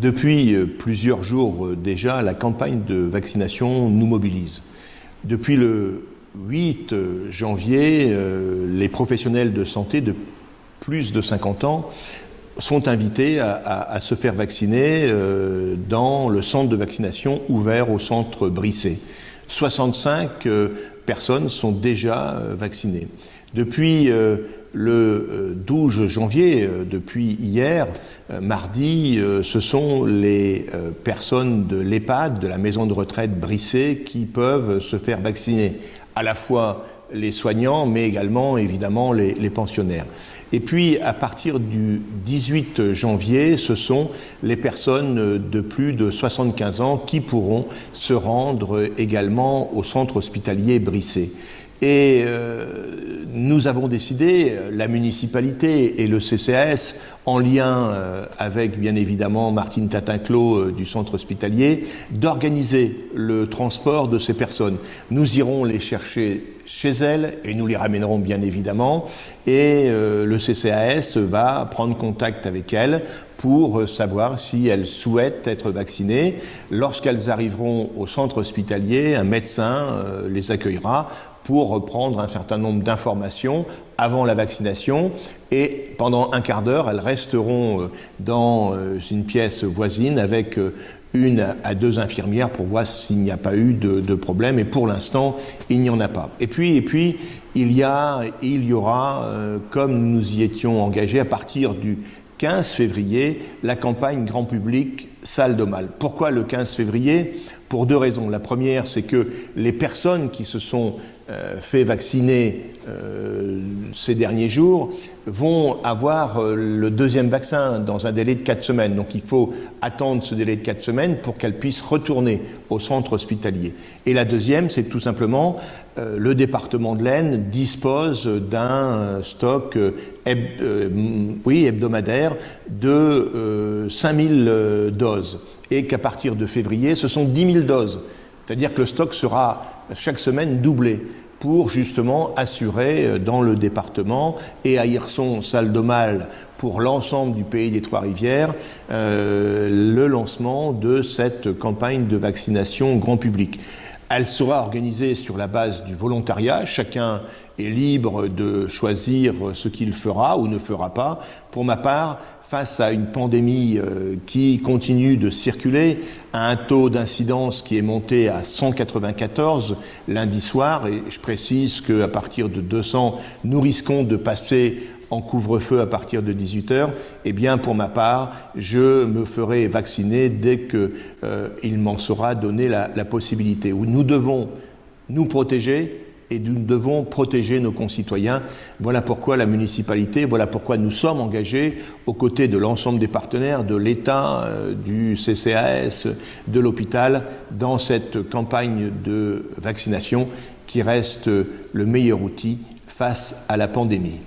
Depuis plusieurs jours déjà, la campagne de vaccination nous mobilise. Depuis le 8 janvier, les professionnels de santé de plus de 50 ans sont invités à se faire vacciner dans le centre de vaccination ouvert au centre Brisset. 65 personnes sont déjà vaccinées. Depuis le 12 janvier, depuis hier, mardi, ce sont les personnes de l'EHPAD, de la maison de retraite Brisset, qui peuvent se faire vacciner, à la fois les soignants, mais également, évidemment, les pensionnaires. Et puis, à partir du 18 janvier, ce sont les personnes de plus de 75 ans qui pourront se rendre également au centre hospitalier Brisset. Et nous avons décidé, la municipalité et le CCAS, en lien avec bien évidemment Martine Tatinclos du centre hospitalier, d'organiser le transport de ces personnes. Nous irons les chercher chez elles et nous les ramènerons bien évidemment, et le CCAS va prendre contact avec elles pour savoir si elles souhaitent être vaccinées. Lorsqu'elles arriveront au centre hospitalier, un médecin les accueillera pour reprendre un certain nombre d'informations avant la vaccination, et pendant un quart d'heure, elles resteront dans une pièce voisine avec une à deux infirmières pour voir s'il n'y a pas eu de problème, et pour l'instant, il n'y en a pas. Et puis il y aura, comme nous y étions engagés, à partir du 15 février, la campagne grand public Salle de Mal. Pourquoi le 15 février ? Pour deux raisons. La première, c'est que les personnes qui se sont fait vacciner ces derniers jours vont avoir le deuxième vaccin dans un délai de 4 semaines. Donc il faut attendre ce délai de 4 semaines pour qu'elles puissent retourner au centre hospitalier. Et la deuxième, c'est tout simplement le département de l'Aisne dispose d'un stock hebdomadaire de 5000 doses, et qu'à partir de février, ce sont 10 000 doses. C'est-à-dire que le stock sera chaque semaine doublé pour justement assurer dans le département et à Hirson, Salle de Mal, pour l'ensemble du pays des Trois-Rivières, le lancement de cette campagne de vaccination grand public. Elle sera organisée sur la base du volontariat. Chacun est libre de choisir ce qu'il fera ou ne fera pas. Pour ma part, face à une pandémie qui continue de circuler, à un taux d'incidence qui est monté à 194 lundi soir, et je précise qu'à partir de 200, nous risquons de passer en couvre-feu à partir de 18h, eh bien pour ma part, je me ferai vacciner dès qu'il m'en sera donné la possibilité. Nous devons nous protéger et nous devons protéger nos concitoyens. Voilà pourquoi la municipalité, voilà pourquoi nous sommes engagés aux côtés de l'ensemble des partenaires, de l'État, du CCAS, de l'hôpital, dans cette campagne de vaccination qui reste le meilleur outil face à la pandémie.